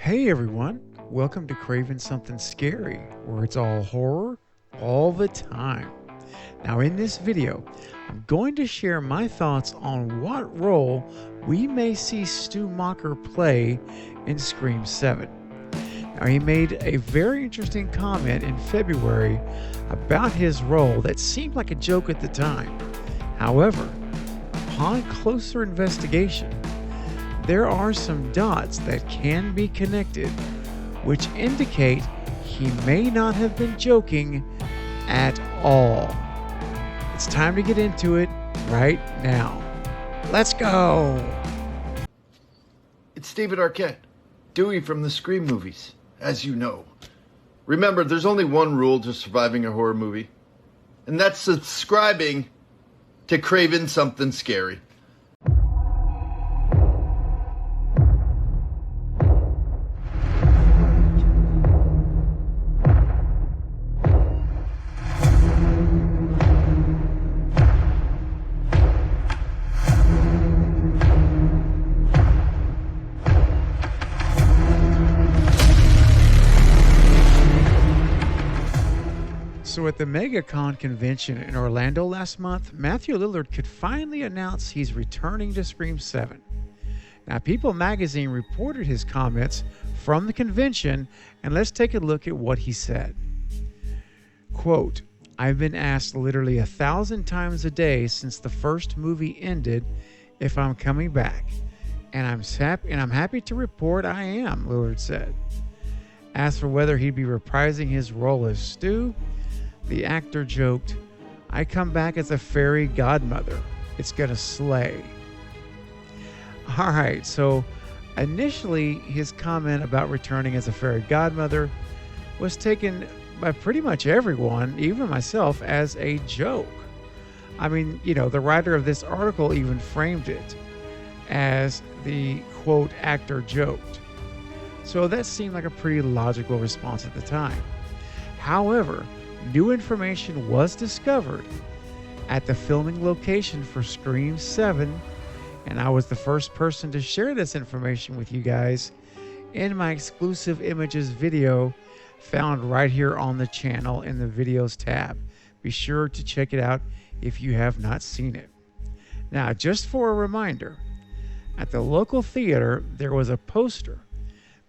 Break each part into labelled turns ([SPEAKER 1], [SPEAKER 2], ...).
[SPEAKER 1] Hey everyone, welcome to Craving Something Scary, where it's all horror all the time. Now in this video, I'm going to share my thoughts on what role we may see Stu Macher play in Scream 7. Now he made a very interesting comment in February about his role that seemed like a joke at the time. However, upon closer investigation, there are some dots that can be connected, which indicate he may not have been joking at all. It's time to get into it right now. Let's go!
[SPEAKER 2] It's David Arquette, Dewey from the Scream movies, as you know. Remember, there's only one rule to surviving a horror movie, and that's subscribing to Craving Something Scary.
[SPEAKER 1] So at the MegaCon convention in Orlando last month, Matthew Lillard could finally announce he's returning to Scream 7. Now, People magazine reported his comments from the convention, and let's take a look at what he said. Quote, "I've been asked literally 1,000 times a day since the first movie ended if I'm coming back, and I'm happy to report I am," Lillard said. Asked for whether he'd be reprising his role as Stu, the actor joked, "I come back as a fairy godmother. It's gonna slay." All right, so initially his comment about returning as a fairy godmother was taken by pretty much everyone, even myself, as a joke. I mean, the writer of this article even framed it as the quote actor joked. So that seemed like a pretty logical response at the time. However, new information was discovered at the filming location for Scream 7, and I was the first person to share this information with you guys in my exclusive images video found right here on the channel in the videos tab. Be sure to check it out if you have not seen it. Now, just for a reminder, at the local theater there was a poster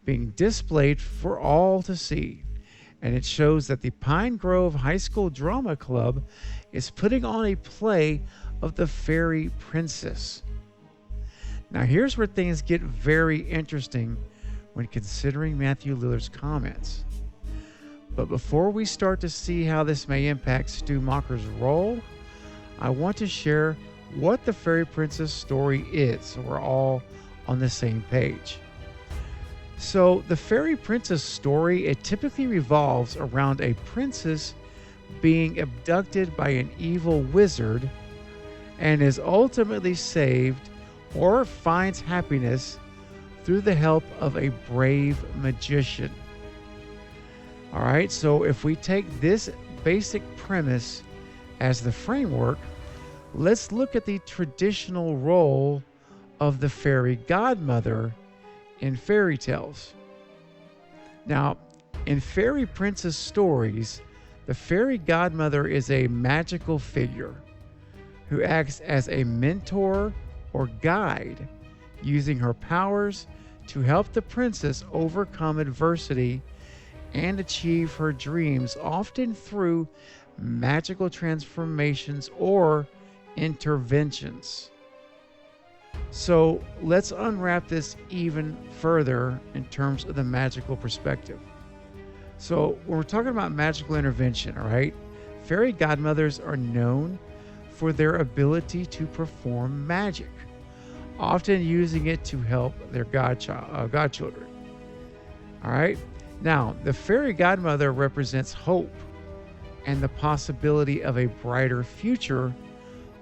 [SPEAKER 1] being displayed for all to see, and it shows that the Pine Grove High School Drama Club is putting on a play of the Fairy Princess. Now here's where things get very interesting when considering Matthew Lillard's comments. But before we start to see how this may impact Stu Macher's role, I want to share what the Fairy Princess story is so we're all on the same page. So the Fairy Princess story, it typically revolves around a princess being abducted by an evil wizard and is ultimately saved or finds happiness through the help of a brave magician. All right, so if we take this basic premise as the framework, let's look at the traditional role of the fairy godmother in fairy tales. Now, in fairy princess stories, the fairy godmother is a magical figure who acts as a mentor or guide, using her powers to help the princess overcome adversity and achieve her dreams, often through magical transformations or interventions. So let's unwrap this even further in terms of the magical perspective. So when we're talking about magical intervention, all right, fairy godmothers are known for their ability to perform magic, often using it to help their godchildren. All right. Now, the fairy godmother represents hope and the possibility of a brighter future,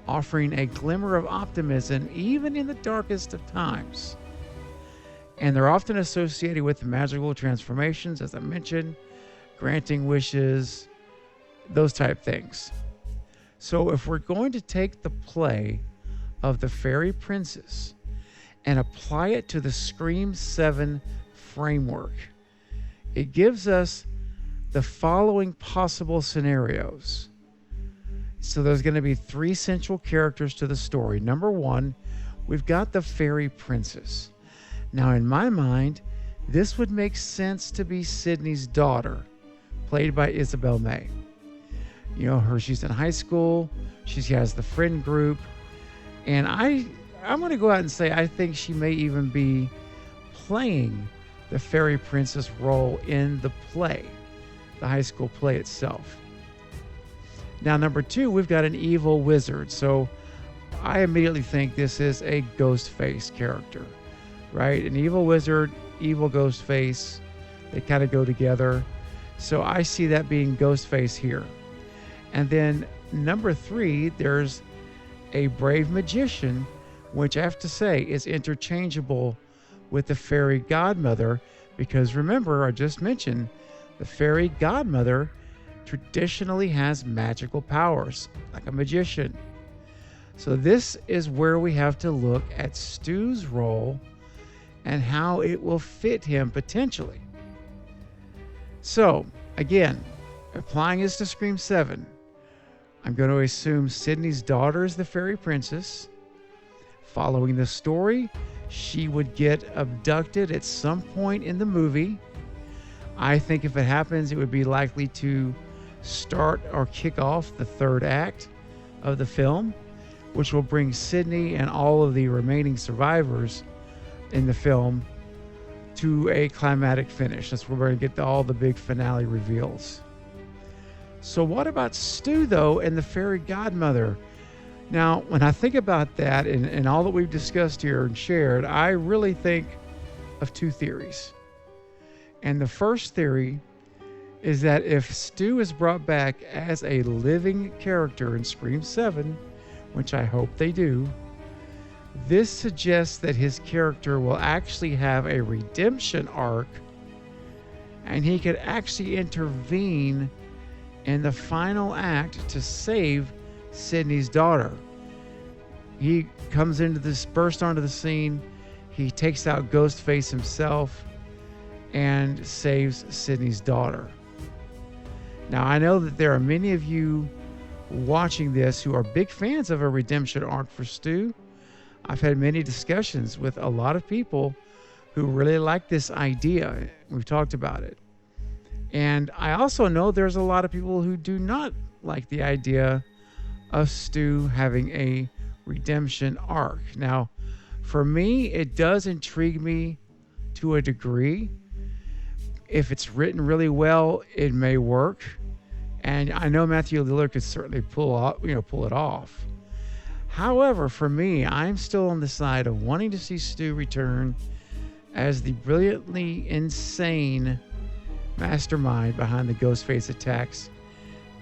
[SPEAKER 1] offering a glimmer of optimism even in the darkest of times. And they're often associated with magical transformations, as I mentioned, granting wishes, those type things. So if we're going to take the play of the fairy princess and apply it to the Scream 7 framework. It gives us the following possible scenarios. So there's going to be 3 central characters to the story. Number 1, we've got the fairy princess. Now, in my mind, this would make sense to be Sydney's daughter, played by Isabel May. You know, she's in high school, she has the friend group, and I'm going to go out and say I think she may even be playing the fairy princess role in the play, the high school play itself. Now, number 2, we've got an evil wizard. So I immediately think this is a Ghostface character, right? An evil wizard, evil Ghostface, they kind of go together. So I see that being Ghostface here. And then number 3, there's a brave magician, which I have to say is interchangeable with the fairy godmother, because remember, I just mentioned the fairy godmother traditionally has magical powers, like a magician. So this is where we have to look at Stu's role and how it will fit him potentially. So again, applying this to Scream 7, I'm going to assume Sydney's daughter is the fairy princess. Following the story, she would get abducted at some point in the movie. I think if it happens, it would be likely to start or kick off the 3rd act of the film, which will bring Sydney and all of the remaining survivors in the film to a climatic finish. That's where we're going to get to all the big finale reveals. So what about Stu, though, and the fairy godmother? Now, when I think about that and all that we've discussed here and shared, I really think of 2 theories. And the first theory is that if Stu is brought back as a living character in Scream 7, which I hope they do, this suggests that his character will actually have a redemption arc, and he could actually intervene in the final act to save Sydney's daughter. He comes into this, burst onto the scene, he takes out Ghostface himself and saves Sydney's daughter. Now, I know that there are many of you watching this who are big fans of a redemption arc for Stu. I've had many discussions with a lot of people who really like this idea. We've talked about it. And I also know there's a lot of people who do not like the idea of Stu having a redemption arc. Now, for me, it does intrigue me to a degree. If it's written really well, it may work. And I know Matthew Lillard could certainly pull it off. However, for me, I'm still on the side of wanting to see Stu return as the brilliantly insane mastermind behind the Ghostface attacks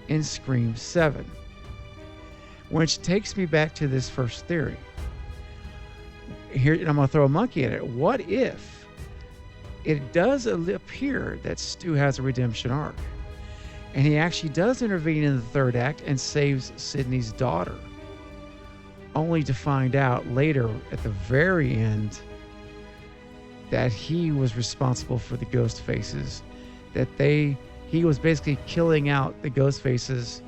[SPEAKER 1] in Scream 7. Which takes me back to this first theory. Here, I'm going to throw a monkey at it. What if it does appear that Stu has a redemption arc, and he actually does intervene in the 3rd act and saves Sydney's daughter, only to find out later at the very end that he was responsible for the ghost faces, that he was basically killing out the ghost faces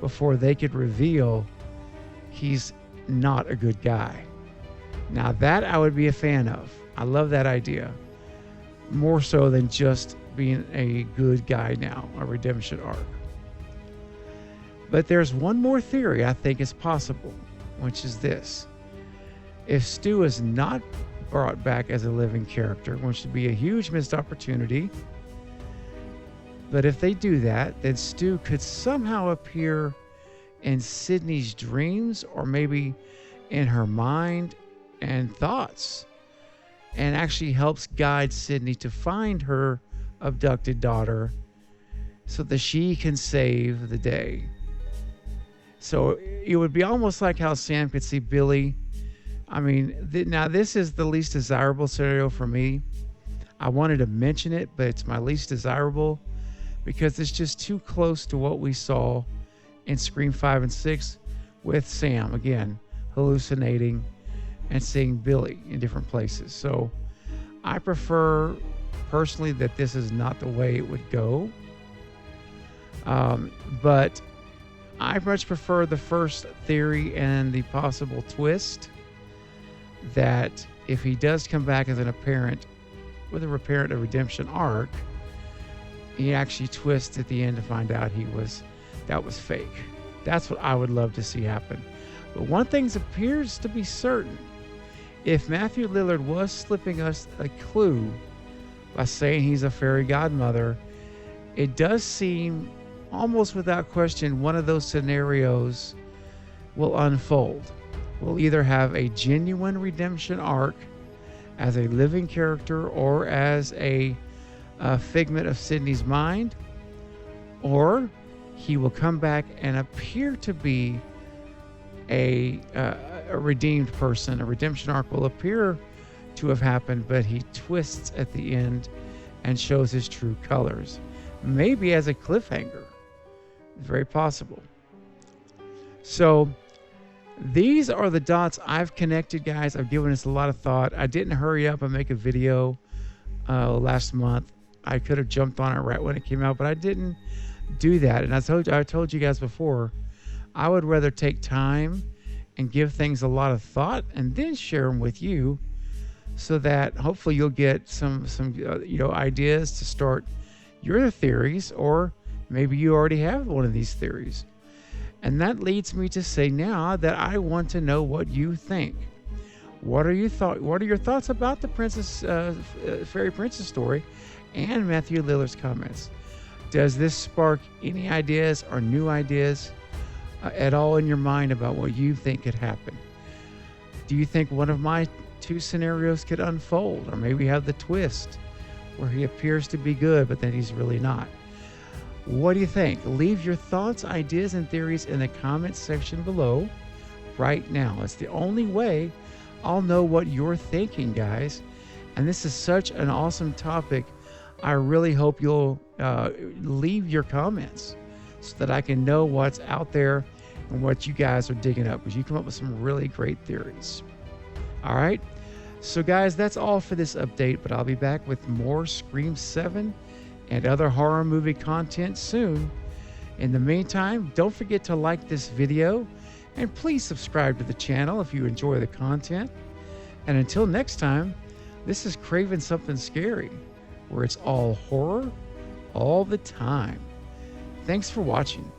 [SPEAKER 1] before they could reveal he's not a good guy. Now that I would be a fan of. I love that idea. More so than just being a good guy now, a redemption arc. But there's one more theory I think is possible, which is this. If Stu is not brought back as a living character, which would be a huge missed opportunity, but if they do that, then Stu could somehow appear in Sydney's dreams, or maybe in her mind and thoughts, and actually helps guide Sydney to find her abducted daughter so that she can save the day. So it would be almost like how Sam could see Billy. I mean, now this is the least desirable scenario for me. I wanted to mention it, but it's my least desirable because it's just too close to what we saw in Scream 5 and 6 with Sam, again, hallucinating and seeing Billy in different places. So I prefer personally that this is not the way it would go. But I much prefer the first theory and the possible twist that if he does come back as a parent with a redemption arc, he actually twists at the end to find out that was fake. That's what I would love to see happen. But one thing appears to be certain. If Matthew Lillard was slipping us a clue by saying he's a fairy godmother, it does seem almost without question one of those scenarios will unfold. We'll either have a genuine redemption arc as a living character or as a figment of Sydney's mind, or he will come back and appear to be a redeemed person. A redemption arc will appear to have happened, but he twists at the end and shows his true colors. Maybe as a cliffhanger. Very possible. So these are the dots I've connected, guys. I've given this a lot of thought. I didn't hurry up and make a video last month. I could have jumped on it right when it came out, but I didn't do that. And I told you guys before, I would rather take time and give things a lot of thought and then share them with you, so that hopefully you'll get some ideas to start your theories, or maybe you already have one of these theories. And that leads me to say now that I want to know what you think. What are your thoughts about the fairy princess story and Matthew Lillard's comments? Does this spark any ideas or new ideas at all in your mind about what you think could happen? Do you think one of my two scenarios could unfold, or maybe have the twist where he appears to be good but then he's really not? What do you think? Leave your thoughts, ideas, and theories in the comments section below right now. It's the only way I'll know what you're thinking, guys. And this is such an awesome topic. I really hope you'll leave your comments so that I can know what's out there and what you guys are digging up, because you come up with some really great theories. All right. So, guys, that's all for this update, but I'll be back with more Scream 7 and other horror movie content soon. In the meantime, don't forget to like this video and please subscribe to the channel if you enjoy the content. And until next time, this is Craving Something Scary, where it's all horror all the time. Thanks for watching.